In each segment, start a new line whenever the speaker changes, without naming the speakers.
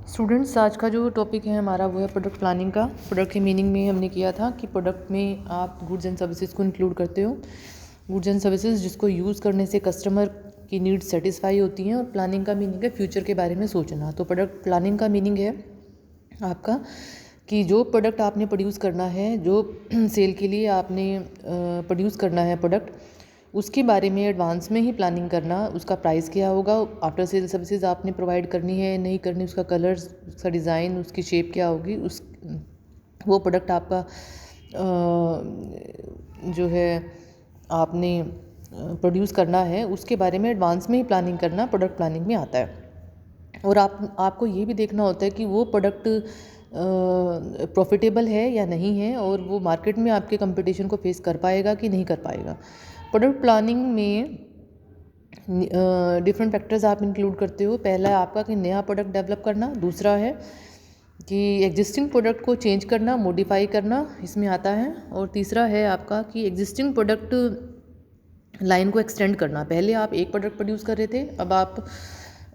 Students, आज का जो टॉपिक है हमारा वो है प्रोडक्ट प्लानिंग का। प्रोडक्ट के मीनिंग में हमने किया था कि प्रोडक्ट में आप गुड्स एंड सर्विसेज को इंक्लूड करते हो। गुड्स एंड सर्विसेज जिसको यूज़ करने से कस्टमर की नीड्स सेटिस्फाई होती हैं, और प्लानिंग का मीनिंग है फ्यूचर के बारे में सोचना। तो प्रोडक्ट प्लानिंग का मीनिंग है आपका कि जो प्रोडक्ट आपने प्रोड्यूस करना है, जो सेल के लिए आपने प्रोड्यूस करना है प्रोडक्ट, उसके बारे में एडवांस में ही प्लानिंग करना। उसका प्राइस क्या होगा, आफ्टर सेल सर्विसेज आपने प्रोवाइड करनी है नहीं करनी, उसका कलर्स, उसका डिज़ाइन, उसकी शेप क्या होगी, उस वो प्रोडक्ट आपका जो है आपने प्रोड्यूस करना है, उसके बारे में एडवांस में ही प्लानिंग करना प्रोडक्ट प्लानिंग में आता है। और आपको ये भी देखना होता है कि वो प्रोडक्ट प्रॉफिटेबल है या नहीं है, और वो मार्केट में आपके कंपटीशन को फेस कर पाएगा कि नहीं कर पाएगा। प्रोडक्ट प्लानिंग में डिफरेंट फैक्टर्स आप इंक्लूड करते हो। पहला है आपका कि नया प्रोडक्ट डेवलप करना, दूसरा है कि एग्जिस्टिंग प्रोडक्ट को चेंज करना, मॉडिफाई करना, इसमें आता है, और तीसरा है आपका कि एग्जिस्टिंग प्रोडक्ट लाइन को एक्सटेंड करना। पहले आप एक प्रोडक्ट प्रोड्यूस कर रहे थे, अब आप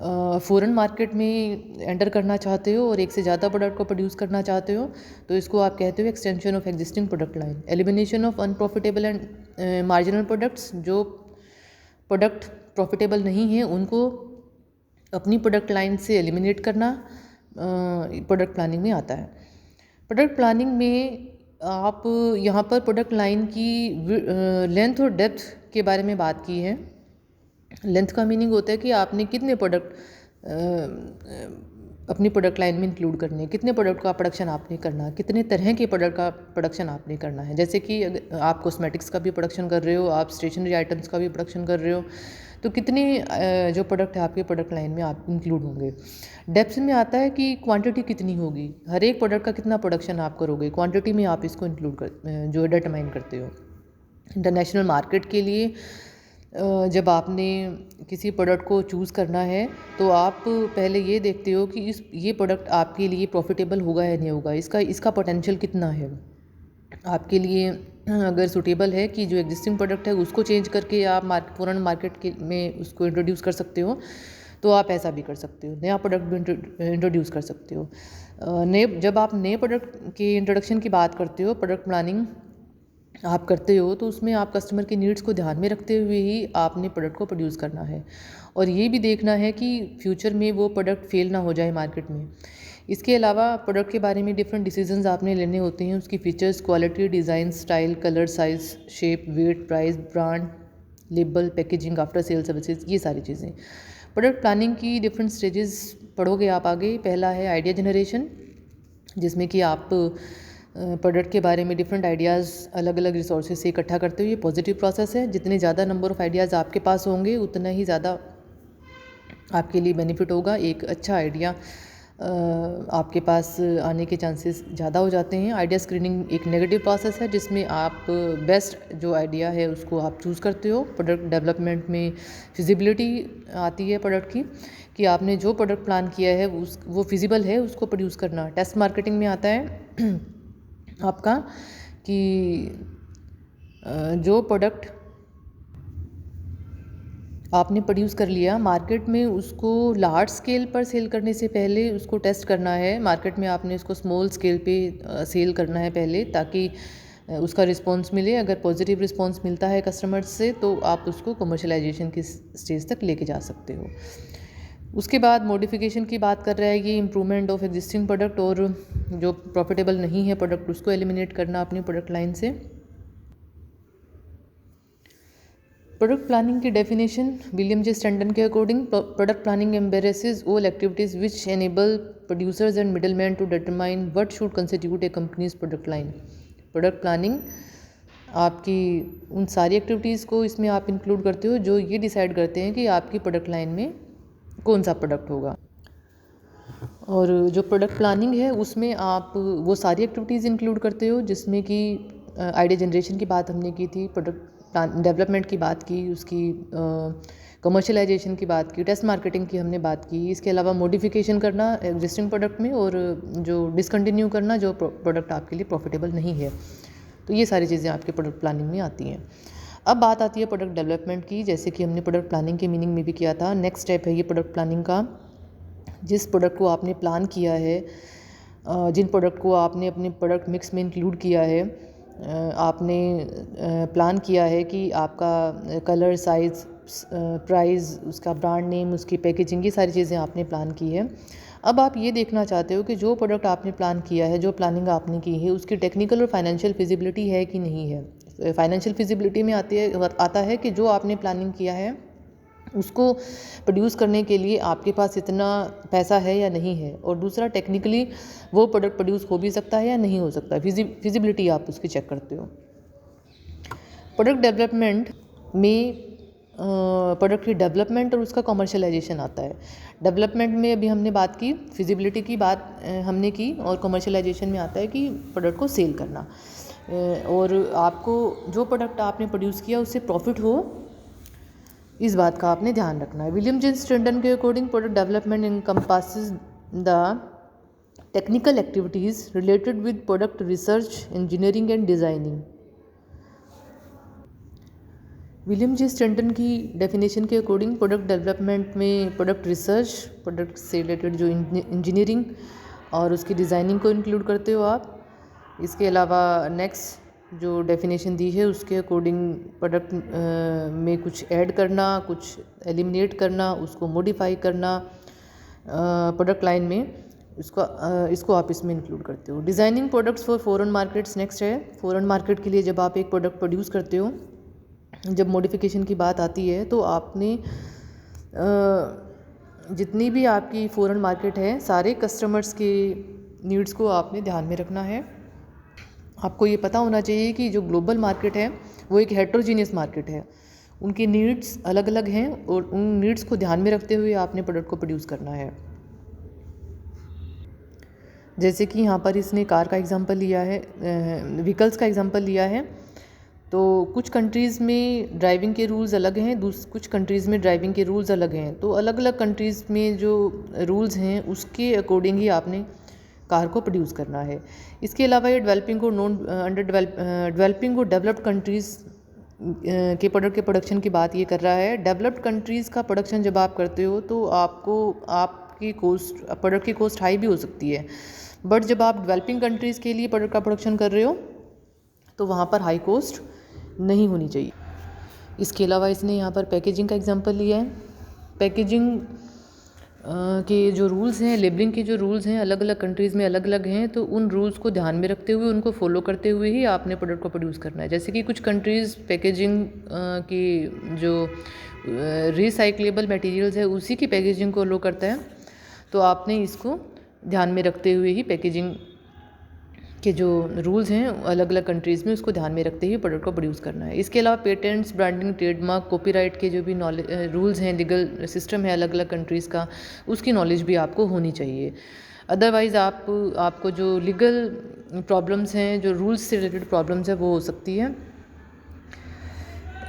फ़ॉरेन मार्केट में एंटर करना चाहते हो और एक से ज़्यादा प्रोडक्ट को प्रोड्यूस करना चाहते हो, तो इसको आप कहते हो extension of existing product line. Elimination of unprofitable and marginal products, जो प्रोडक्ट प्रॉफिटेबल नहीं है उनको अपनी प्रोडक्ट लाइन से एलिमिनेट करना प्रोडक्ट प्लानिंग में आता है। प्रोडक्ट प्लानिंग में आप यहाँ पर प्रोडक्ट लाइन की लेंथ और डेप्थ के बारे में बात की है। लेंथ का मीनिंग होता है कि आपने कितने प्रोडक्ट अपनी प्रोडक्ट लाइन में इंक्लूड करने, कितने प्रोडक्ट का प्रोडक्शन आपने करना, कितने तरह के प्रोडक्ट का प्रोडक्शन आपने करना है। जैसे कि अगर आप कॉस्मेटिक्स का भी प्रोडक्शन कर रहे हो, आप स्टेशनरी आइटम्स का भी प्रोडक्शन कर रहे हो, तो कितने जो प्रोडक्ट है आपके प्रोडक्ट लाइन में आप इंक्लूड होंगे। डेप्थ में आता है कि क्वांटिटी कितनी होगी, हर एक प्रोडक्ट का कितना प्रोडक्शन आप करोगे, क्वांटिटी में आप इसको इंक्लूड कर जो डिटरमाइन करते हो। इंटरनेशनल मार्केट के लिए जब आपने किसी प्रोडक्ट को चूज़ करना है, तो आप पहले ये देखते हो कि ये प्रोडक्ट आपके लिए प्रॉफिटेबल होगा या नहीं होगा, इसका पोटेंशियल कितना है आपके लिए। अगर सूटेबल है कि जो एग्जिस्टिंग प्रोडक्ट है उसको चेंज करके आप फ़ॉरेन मार्केट के में उसको इंट्रोड्यूस कर सकते हो, तो आप ऐसा भी कर सकते हो, नया प्रोडक्ट भी इंट्रोड्यूस कर सकते हो। जब आप नए प्रोडक्ट के इंट्रोडक्शन की बात करते हो, प्रोडक्ट प्लानिंग आप करते हो, तो उसमें आप कस्टमर की नीड्स को ध्यान में रखते हुए ही आपने प्रोडक्ट को प्रोड्यूस करना है, और ये भी देखना है कि फ्यूचर में वो प्रोडक्ट फेल ना हो जाए मार्केट में। इसके अलावा प्रोडक्ट के बारे में डिफरेंट डिसीजंस आपने लेने होते हैं, उसकी features, quality, design, style, colour, size, shape, weight, price, brand, label, packaging, after sale services, ये सारी चीज़ें। प्रोडक्ट प्लानिंग की डिफरेंट स्टेजेस पढ़ोगे आप आगे। पहला है आइडिया जनरेशन, जिसमें कि आप प्रोडक्ट के बारे में डिफरेंट आइडियाज़ अलग अलग रिसोर्सेज से इकट्ठा करते हो। ये पॉजिटिव प्रोसेस है। जितने ज़्यादा नंबर ऑफ़ आइडियाज़ आपके पास होंगे, उतना ही ज़्यादा आपके लिए बेनिफिट होगा। एक अच्छा आइडिया आपके पास आने के चांसेस ज़्यादा हो जाते हैं। आइडिया स्क्रीनिंग एक नेगेटिव प्रोसेस है, जिसमें आप बेस्ट जो आइडिया है उसको आप चूज़ करते हो। प्रोडक्ट डेवलपमेंट में फिजिबिलिटी आती है प्रोडक्ट की, कि आपने जो प्रोडक्ट प्लान किया है वो फिजिबल है उसको प्रोड्यूस करना। टेस्ट मार्केटिंग में आता है आपका कि जो प्रोडक्ट आपने प्रोड्यूस कर लिया मार्केट में, उसको लार्ज स्केल पर सेल करने से पहले उसको टेस्ट करना है। मार्केट में आपने उसको स्मॉल स्केल पे सेल करना है पहले, ताकि उसका रिस्पॉन्स मिले। अगर पॉजिटिव रिस्पॉन्स मिलता है कस्टमर्स से, तो आप उसको कमर्शलाइजेशन की स्टेज तक लेके जा सकते हो। उसके बाद मॉडिफिकेशन की बात कर रहा है, ये इम्प्रूवमेंट ऑफ एग्जिस्टिंग प्रोडक्ट, और जो प्रॉफिटेबल नहीं है प्रोडक्ट उसको एलिमिनेट करना अपनी प्रोडक्ट लाइन से। प्रोडक्ट प्लानिंग की डेफिनेशन विलियम जे स्टैंटन के according, product planning embraces all activities which enable producers and middleman to determine what should constitute a company's product line. Product planning आपकी उन सारी activities को इसमें आप include करते हो जो ये डिसाइड करते हैं कि आपकी प्रोडक्ट लाइन में कौन सा प्रोडक्ट होगा। और जो प्रोडक्ट प्लानिंग है उसमें आप वो सारी एक्टिविटीज़ इंक्लूड करते हो, जिसमें कि आइडिया जनरेशन की बात हमने की थी, प्रोडक्ट डेवलपमेंट की बात की, उसकी कमर्शलाइजेशन की बात की, टेस्ट मार्केटिंग की हमने बात की। इसके अलावा मॉडिफिकेशन करना एग्जिस्टिंग प्रोडक्ट में, और जो डिसकंटिन्यू करना जो प्रोडक्ट आपके लिए प्रॉफिटेबल नहीं है। तो ये सारी चीज़ें आपके प्रोडक्ट प्लानिंग में आती हैं। अब बात आती है प्रोडक्ट डेवलपमेंट की, जैसे कि हमने प्रोडक्ट प्लानिंग के मीनिंग में भी किया था। नेक्स्ट स्टेप है ये प्रोडक्ट प्लानिंग का जिस प्रोडक्ट को आपने प्लान किया है, जिन प्रोडक्ट को आपने अपने प्रोडक्ट मिक्स में इंक्लूड किया है, आपने प्लान किया है कि आपका कलर, साइज़, प्राइस, उसका ब्रांड नेम, उसकी पैकेजिंग, ये सारी चीज़ें आपने प्लान की है। अब आप ये देखना चाहते हो कि जो प्रोडक्ट आपने प्लान किया है, जो प्लानिंग आपने की है, उसकी टेक्निकल और फाइनेंशियल फिजिबिलिटी है कि नहीं है। फाइनेंशियल फिजिबिलिटी में आता है कि जो आपने प्लानिंग किया है उसको प्रोड्यूस करने के लिए आपके पास इतना पैसा है या नहीं है, और दूसरा टेक्निकली वो प्रोडक्ट प्रोड्यूस हो भी सकता है या नहीं हो सकता, फिजिबिलिटी आप उसकी चेक करते हो। प्रोडक्ट डेवलपमेंट में प्रोडक्ट की डेवलपमेंट और उसका कमर्शलाइजेशन आता है। डेवलपमेंट में अभी हमने बात की, फिजिबिलिटी की बात हमने की, और कमर्शलाइजेशन में आता है कि प्रोडक्ट को सेल करना, और आपको जो प्रोडक्ट आपने प्रोड्यूस किया उससे प्रॉफिट हो, इस बात का आपने ध्यान रखना है। विलियम जे स्टैंटन के according product development encompasses the technical activities related with product research, engineering and designing. William J Stanton की डेफिनेशन के अकॉर्डिंग प्रोडक्ट डेवलपमेंट में प्रोडक्ट रिसर्च, प्रोडक्ट से रिलेटेड जो इंजीनियरिंग और उसकी डिज़ाइनिंग को इंक्लूड करते हो आप। इसके अलावा नेक्स्ट जो डेफिनेशन दी है उसके अकॉर्डिंग प्रोडक्ट में कुछ ऐड करना, कुछ एलिमिनेट करना, उसको मॉडिफाई करना प्रोडक्ट लाइन में, इसको आप इसमें इंक्लूड करते हो। Designing products for foreign markets next है। फॉरेन मार्केट के लिए जब आप एक प्रोडक्ट प्रोड्यूस करते हो, जब मॉडिफिकेशन की बात आती है तो आपने जितनी भी आपकी फॉरेन मार्केट है, सारे कस्टमर्स के नीड्स को आपने ध्यान में रखना है। आपको ये पता होना चाहिए कि जो ग्लोबल मार्केट है वो एक हेट्रोजीनियस मार्केट है, उनके नीड्स अलग अलग हैं, और उन नीड्स को ध्यान में रखते हुए आपने प्रोडक्ट को प्रोड्यूस करना है। जैसे कि यहाँ पर इसने कार का एग्जांपल लिया है, व्हीकल्स का एग्जांपल लिया है, तो कुछ कंट्रीज़ में ड्राइविंग के रूल्स अलग हैं, कुछ कंट्रीज़ में ड्राइविंग के रूल्स अलग हैं, तो अलग अलग कंट्रीज़ में जो रूल्स हैं उसके अकॉर्डिंग ही आपने कार को प्रोड्यूस करना है। इसके अलावा ये डेवलपिंग और डेवलप्ड कंट्रीज़ के प्रोडक्ट के प्रोडक्शन की बात ये कर रहा है। डेवलप्ड कंट्रीज़ का प्रोडक्शन जब आप करते हो तो आपको आपकी कॉस्ट, प्रोडक्ट की कॉस्ट हाई भी हो सकती है, बट जब आप डेवलपिंग कंट्रीज़ के लिए प्रोडक्ट का प्रोडक्शन कर रहे हो तो वहाँ पर हाई कॉस्ट नहीं होनी चाहिए। इसके अलावा इसने यहाँ पर पैकेजिंग का एग्जांपल लिया है। पैकेजिंग के जो रूल्स हैं, लेबलिंग के जो रूल्स हैं, अलग अलग कंट्रीज़ में अलग अलग हैं, तो उन रूल्स को ध्यान में रखते हुए, उनको फॉलो करते हुए ही आपने प्रोडक्ट को प्रोड्यूस करना है। जैसे कि कुछ कंट्रीज़ पैकेजिंग की जो रिसाइक्लेबल मटेरियल्स है उसी की पैकेजिंग को अलो करता है, तो आपने इसको ध्यान में रखते हुए ही पैकेजिंग के जो रूल्स हैं अलग अलग कंट्रीज़ में, उसको ध्यान में रखते हुए प्रोडक्ट को प्रोड्यूस करना है। इसके अलावा पेटेंट्स, ब्रांडिंग, ट्रेडमार्क, कॉपीराइट के जो भी रूल्स हैं, लीगल सिस्टम है अलग अलग कंट्रीज़ का, उसकी नॉलेज भी आपको होनी चाहिए। अदरवाइज़ आपको जो लीगल प्रॉब्लम्स हैं, जो रूल्स से रिलेटेड प्रॉब्लम्स है, वो हो सकती है।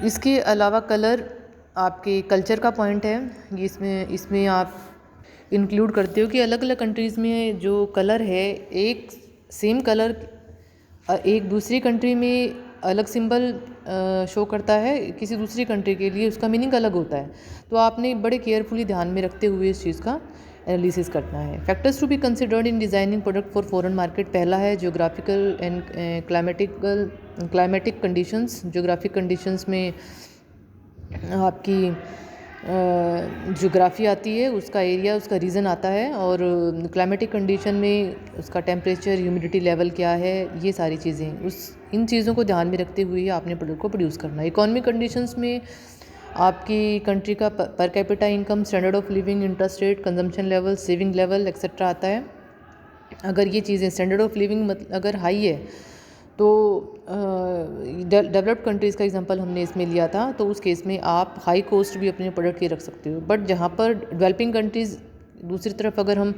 इसके अलावा कलर आपके कल्चर का पॉइंट है, इसमें आप इंक्लूड करते हो कि अलग अलग कंट्रीज़ में जो कलर है, एक सेम कलर एक दूसरी कंट्री में अलग सिंबल शो करता है, किसी दूसरी कंट्री के लिए उसका मीनिंग अलग होता है, तो आपने बड़े केयरफुली ध्यान में रखते हुए इस चीज़ का एनालिसिस करना है। Factors to be considered in designing product for foreign market, पहला है geographical and climatic conditions. Geographic conditions में आपकी ज्योग्राफी आती है, उसका एरिया, उसका रीजन आता है, और क्लाइमेटिक कंडीशन में उसका टेम्परेचर, ह्यूमिडिटी लेवल क्या है, ये सारी चीज़ें, इन चीज़ों को ध्यान में रखते हुए ही आपने प्रोडक्ट को प्रोड्यूस करना है। इकोनॉमिक कंडीशंस में आपकी कंट्री का per capita income, standard of living, interest rate, consumption level, saving level etcetera आता है। अगर ये चीज़ें स्टैंडर्ड ऑफ लिविंग अगर हाई है तो डेवलप्ड कंट्रीज़ का एग्जांपल हमने इसमें लिया था, तो उस केस में आप हाई कॉस्ट भी अपने प्रोडक्ट की रख सकते हो। बट जहाँ पर डेवलपिंग कंट्रीज़, दूसरी तरफ अगर हम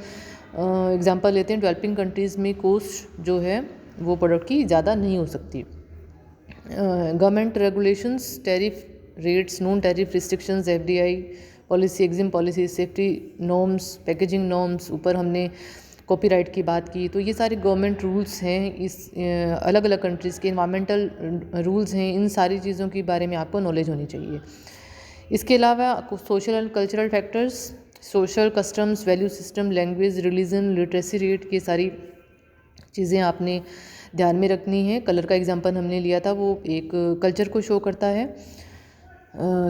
एग्जांपल लेते हैं, डेवलपिंग कंट्रीज़ में कॉस्ट जो है वो प्रोडक्ट की ज़्यादा नहीं हो सकती। Government regulations, tariff rates, non tariff restrictions, FDI policy, EXIM policy, safety norms, packaging norms, ऊपर हमने कॉपीराइट की बात की, तो ये सारे गवर्नमेंट रूल्स हैं, इस अलग अलग कंट्रीज़ के इन्वायरमेंटल रूल्स हैं, इन सारी चीज़ों के बारे में आपको नॉलेज होनी चाहिए। इसके अलावा social and cultural factors, social, customs, value system, language, religion, literacy rate, ये सारी चीज़ें आपने ध्यान में रखनी है। कलर का एग्जांपल हमने लिया था, वो एक कल्चर को शो करता है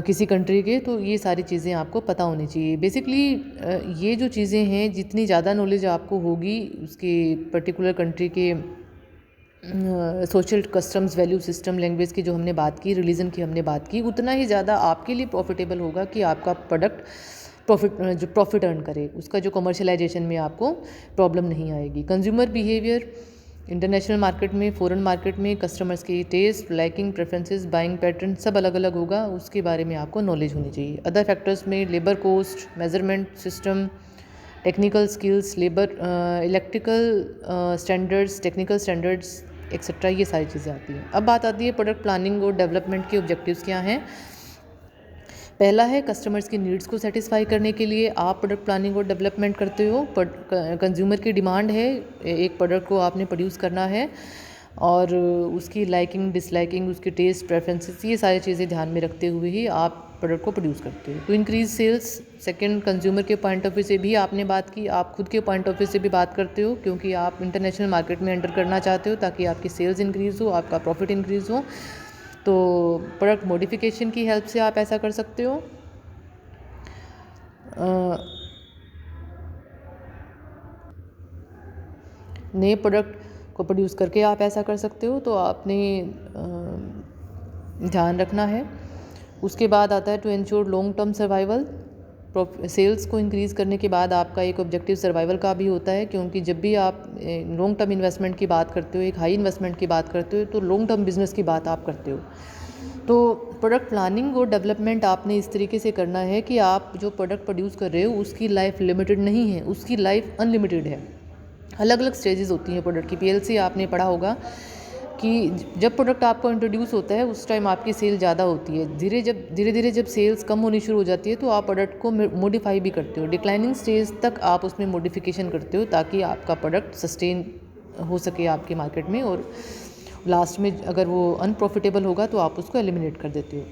किसी कंट्री के, तो ये सारी चीज़ें आपको पता होनी चाहिए। बेसिकली ये जो चीज़ें हैं, जितनी ज़्यादा नॉलेज आपको होगी उसके पर्टिकुलर कंट्री के social, customs, value system, language की जो हमने बात की, रिलीजन की हमने बात की, उतना ही ज़्यादा आपके लिए प्रॉफिटेबल होगा कि आपका प्रोडक्ट प्रॉफिट अर्न करे, उसका जो कमर्शलाइजेशन में आपको प्रॉब्लम नहीं आएगी। कंज्यूमर बिहेवियर, इंटरनेशनल मार्केट में, फॉरेन मार्केट में कस्टमर्स की taste, liking, preferences, buying pattern सब अलग अलग होगा, उसके बारे में आपको नॉलेज होनी चाहिए। अदर फैक्टर्स में labour cost, measurement system, technical skills, labour, electrical standards, technical standards etcetera, ये सारी चीज़ें आती हैं। अब बात आती है प्रोडक्ट प्लानिंग और डेवलपमेंट के ऑब्जेक्टिव्स क्या हैं। पहला है कस्टमर्स की नीड्स को सेटिस्फाई करने के लिए आप प्रोडक्ट प्लानिंग और डेवलपमेंट करते हो। कंज्यूमर की डिमांड है, एक प्रोडक्ट को आपने प्रोड्यूस करना है और उसकी लाइकिंग, डिसलाइकिंग, उसके टेस्ट, प्रेफरेंसेस, ये सारी चीज़ें ध्यान में रखते हुए ही आप प्रोडक्ट को प्रोड्यूस करते हो। To increase sales, second consumer के पॉइंट ऑफ व्यू से भी आपने बात की, आप खुद के पॉइंट ऑफ व्यू से भी बात करते हो, क्योंकि आप इंटरनेशनल मार्केट में एंटर करना चाहते हो ताकि आपकी सेल्स इंक्रीज़ हो, आपका प्रॉफिट इंक्रीज़ हो। तो प्रोडक्ट मॉडिफिकेशन की हेल्प से आप ऐसा कर सकते हो। नए प्रोडक्ट को प्रोड्यूस करके आप ऐसा कर सकते हो, तो आपने ध्यान रखना है। उसके बाद आता है to ensure long term survival. Sales को इंक्रीज़ करने के बाद आपका एक ऑब्जेक्टिव सर्वाइवल का भी होता है, क्योंकि जब भी आप लॉन्ग टर्म इन्वेस्टमेंट की बात करते हो, एक हाई इन्वेस्टमेंट की बात करते हो, तो लॉन्ग टर्म बिजनेस की बात आप करते हो। तो प्रोडक्ट प्लानिंग और डेवलपमेंट आपने इस तरीके से करना है कि आप जो प्रोडक्ट प्रोड्यूस कर रहे हो उसकी लाइफ लिमिटेड नहीं है, उसकी लाइफ अनलिमिटेड है। अलग अलग स्टेजेस होती हैं प्रोडक्ट की। पीएलसी आपने पढ़ा होगा कि जब प्रोडक्ट आपको इंट्रोड्यूस होता है उस टाइम आपकी सेल ज़्यादा होती है। धीरे धीरे जब सेल्स कम होनी शुरू हो जाती है तो आप प्रोडक्ट को मॉडिफाई भी करते हो। डिक्लाइनिंग स्टेज तक आप उसमें मॉडिफिकेशन करते हो ताकि आपका प्रोडक्ट सस्टेन हो सके आपके मार्केट में, और लास्ट में अगर वो अनप्रॉफिटेबल होगा तो आप उसको एलिमिनेट कर देते हो।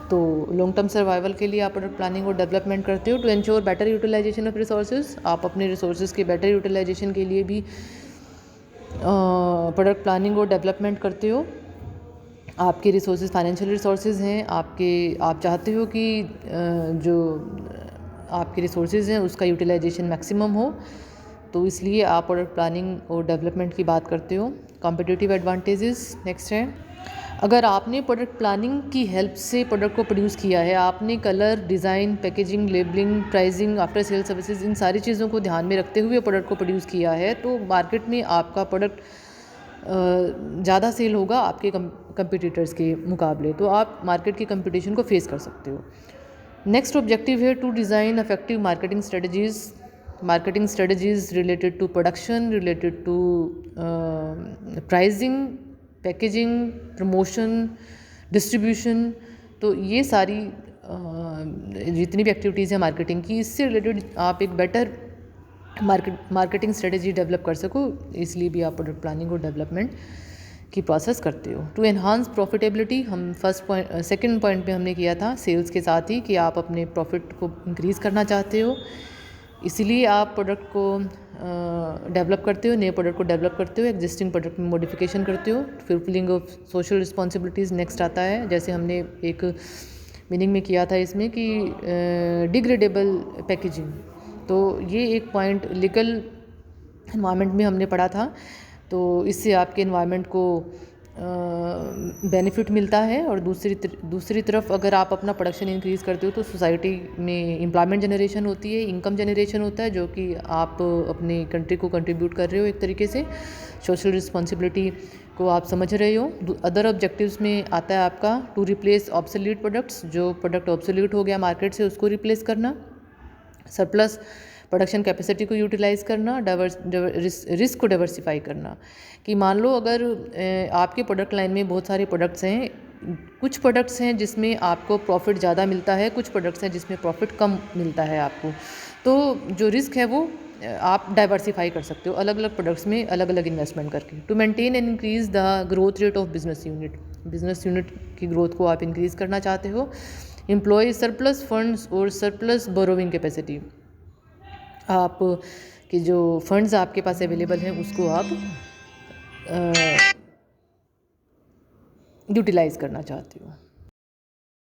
तो लॉन्ग टर्म सर्वाइवल के लिए आप प्रोडक्ट प्लानिंग और डेवलपमेंट करते हो। To ensure better utilisation of resources, आप अपने रिसोर्सेज के बेटर यूटिलाइजेशन के लिए भी प्रोडक्ट प्लानिंग और डेवलपमेंट करते हो। आपके रिसोर्सेज फाइनेंशियल रिसोर्सेज हैं, आप चाहते हो कि जो आपके रिसोर्सेज हैं उसका यूटिलाइजेशन मैक्सिमम हो, तो इसलिए आप प्रोडक्ट प्लानिंग और डेवलपमेंट की बात करते हो। कॉम्पिटिटिव एडवांटेजेस नेक्स्ट है। अगर आपने प्रोडक्ट प्लानिंग की हेल्प से प्रोडक्ट को प्रोड्यूस किया है, आपने colour, design, packaging, labelling, pricing, after sale services, इन सारी चीज़ों को ध्यान में रखते हुए प्रोडक्ट को प्रोड्यूस किया है, तो मार्केट में आपका प्रोडक्ट ज़्यादा सेल होगा आपके कंपटीटर्स के मुकाबले, तो आप मार्केट की कंपटीशन को फेस कर सकते हो। नेक्स्ट ऑब्जेक्टिव है to design effective marketing strategies. Marketing strategies related to production, related to pricing, packaging, promotion, distribution, तो ये सारी जितनी भी एक्टिविटीज़ हैं मार्केटिंग की, इससे रिलेटेड आप एक बेटर मार्केटिंग स्ट्रेटजी डेवलप कर सको, इसलिए भी आप प्रोडक्ट प्लानिंग और डेवलपमेंट की प्रोसेस करते हो। टू एनहांस प्रॉफिटेबिलिटी, हम सेकंड पॉइंट पे हमने किया था सेल्स के साथ ही कि आप अपने प्रॉफिट को इंक्रीज़ करना चाहते हो, इसीलिए आप प्रोडक्ट को डेवलप करते हो, नए प्रोडक्ट को डेवलप करते हो, एग्जिस्टिंग प्रोडक्ट में मॉडिफिकेशन करते हो। Fulfilling of social responsibilities next आता है, जैसे हमने एक मीनिंग में किया था इसमें कि डिग्रेडेबल पैकेजिंग, तो ये एक पॉइंट लीगल एनवायरनमेंट में हमने पढ़ा था, तो इससे आपके एनवायरनमेंट को बेनिफिट मिलता है। और दूसरी तरफ अगर आप अपना प्रोडक्शन इंक्रीज़ करते हो तो सोसाइटी में एम्प्लॉयमेंट जनरेशन होती है, इनकम जनरेशन होता है, जो कि आप अपनी कंट्री को कंट्रीब्यूट कर रहे हो एक तरीके से। सोशल रिस्पॉन्सिबिलिटी को आप समझ रहे हो। अदर ऑब्जेक्टिव्स में आता है आपका टू रिप्लेस ऑब्सोल्यूट प्रोडक्ट्स, जो प्रोडक्ट ऑब्सोल्यूट हो गया मार्केट से उसको रिप्लेस करना। सरप्लस प्रोडक्शन कैपेसिटी को यूटिलाइज़ करना। रिस्क को डाइवर्सिफाई करना, कि मान लो अगर आपके प्रोडक्ट लाइन में बहुत सारे प्रोडक्ट्स हैं, कुछ प्रोडक्ट्स हैं जिसमें आपको प्रॉफिट ज़्यादा मिलता है, कुछ प्रोडक्ट्स हैं जिसमें प्रॉफिट कम मिलता है आपको, तो जो रिस्क है वो आप डाइवर्सिफाई कर सकते हो अलग अलग प्रोडक्ट्स में अलग अलग इन्वेस्टमेंट करके। To maintain and increase the growth rate of business unit की ग्रोथ को आप इंक्रीज़ करना चाहते हो। एम्प्लॉय सरप्लस फंड्स और सरप्लस बोरोविंग कैपेसिटी, आप कि जो फंड्स आपके पास अवेलेबल हैं उसको आप यूटिलाइज़ करना चाहते हो।